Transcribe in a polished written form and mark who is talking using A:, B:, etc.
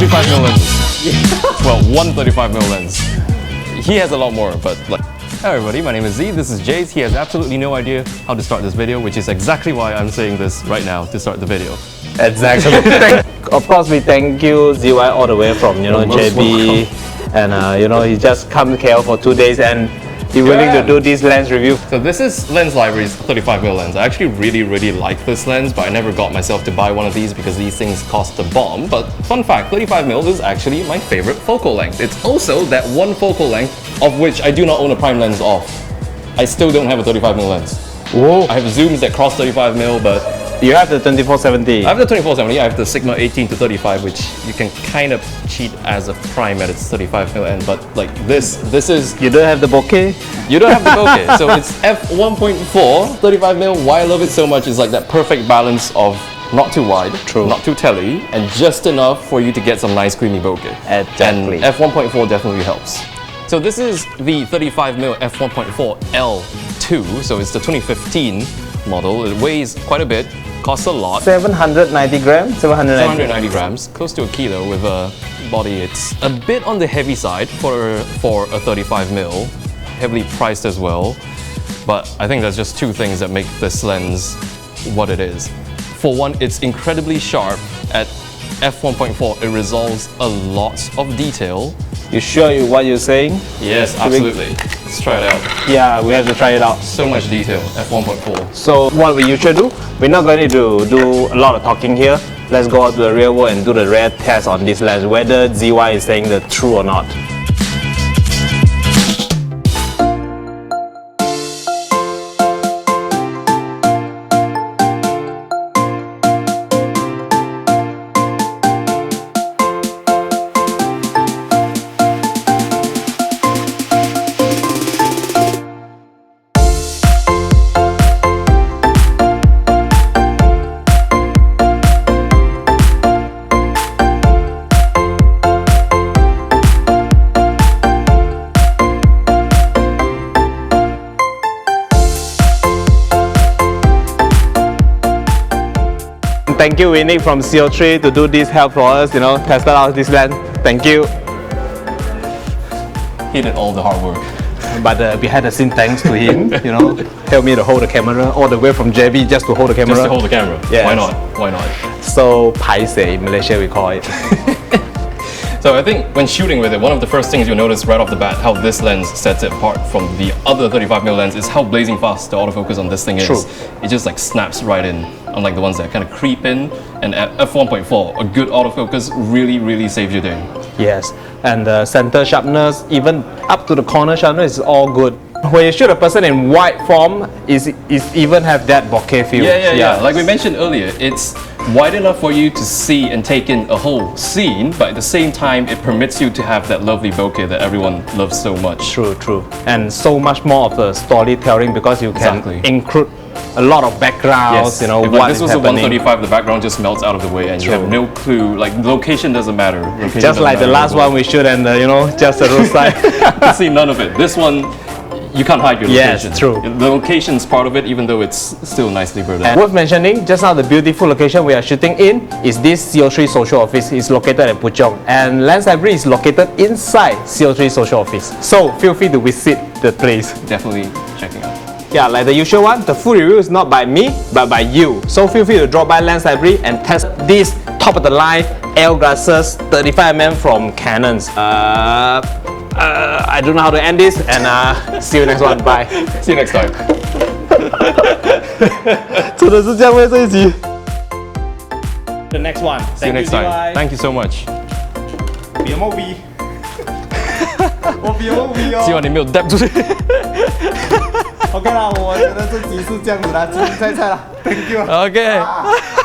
A: 35mm lenses. Well, one 35mm lens. He has a lot more, but like... Hi everybody, my name is Z, this is Jace. He has absolutely no idea how to start this video, which is exactly why I'm saying this right now to start the video.
B: Exactly. Of course, we thank you ZY all the way from JB, and he just come to KL for 2 days and he willing to do this lens review.
A: So this is Lens Library's 35mm lens. I actually really like this lens, but I never got myself to buy one of these because these things cost a bomb. But fun fact, 35mm is actually my favorite focal length. It's also that one focal length of which I do not own a prime lens of. I still don't have a 35mm lens.
B: Whoa!
A: I have zooms that cross 35mm, but
B: you have the 24-70.
A: I have the 24-70, I have the Sigma 18-35, which you can kind of cheat as a prime at its 35mm end, but like this is...
B: You don't have the bokeh?
A: You don't have the bokeh, so it's f1.4, 35mm. Why I love it so much is like that perfect balance of not too wide,
B: True.
A: not too telly, and just enough for you to get some nice creamy bokeh.
B: Exactly.
A: And f1.4 definitely helps. So this is the 35mm f1.4 L2, so it's the 2015 model. It weighs quite a bit, costs a lot.
B: 790 grams?
A: 790 grams, close to a kilo with a body. It's a bit on the heavy side for a 35mm, heavily priced as well. But I think there's just two things that make this lens what it is. For one, it's incredibly sharp. At f1.4, it resolves a lot of detail.
B: You sure what you're saying?
A: Yes, absolutely. Let's try it out.
B: Yeah, we have to try it out.
A: So much detail, f1.4.
B: So what we usually do, we're not going to do a lot of talking here. Let's go out to the real world and do the real test on this lens, whether ZY is saying the true or not. Thank you, Winnie from CO3 to do this help for us, test out this lens. Thank you.
A: He did all the hard work.
B: But behind the scene, thanks to him, help me to hold the camera all the way from JB just to hold the camera.
A: Just to hold the camera.
B: Yes.
A: Why not? Why not?
B: So, paise in Malaysia we call it.
A: So I think when shooting with it, one of the first things you'll notice right off the bat how this lens sets it apart from the other 35mm lens is how blazing fast the autofocus on this thing is.
B: True.
A: It just like snaps right in, unlike the ones that kind of creep in. And at f1.4, a good autofocus really saves your day.
B: Yes, and the center sharpness, even up to the corner sharpness is all good. When you shoot a person in wide form, is even have that bokeh feel.
A: Yeah. Like we mentioned earlier, it's wide enough for you to see and take in a whole scene, but at the same time, it permits you to have that lovely bokeh that everyone loves so much.
B: True. And so much more of the storytelling because you can include a lot of backgrounds,
A: Yes.
B: what
A: like this
B: is
A: was
B: happening.
A: a 135, the background just melts out of the way and you have no clue, like location doesn't matter.
B: Just like the last one we shoot and just the roadside.
A: You see none of it. This one, you can't hide your location.
B: Yes, true.
A: The location's part of it, even though it's still nicely blurred out.
B: Worth mentioning, just now the beautiful location we are shooting in is this CO3 social office. It's located at Puchong, and Lens Library is located inside CO3 social office. So feel free to visit the place.
A: Definitely checking out.
B: Yeah, like the usual one, the full review is not by me, but by you. So feel free to drop by Lens Library and test this top of the line L glasses 35mm from Canon. I don't know how to end this, and see you next one. Bye.
A: See you next time.
B: 真的是这样吗？这一集 The next one.
A: See you next time. Thank you so much.
B: 别摸逼，我别摸逼哦。
A: 希望你没有 dab 出去。
B: OK 啦，我觉得这集是这样子啦，精彩啦 ，Thank you。OK。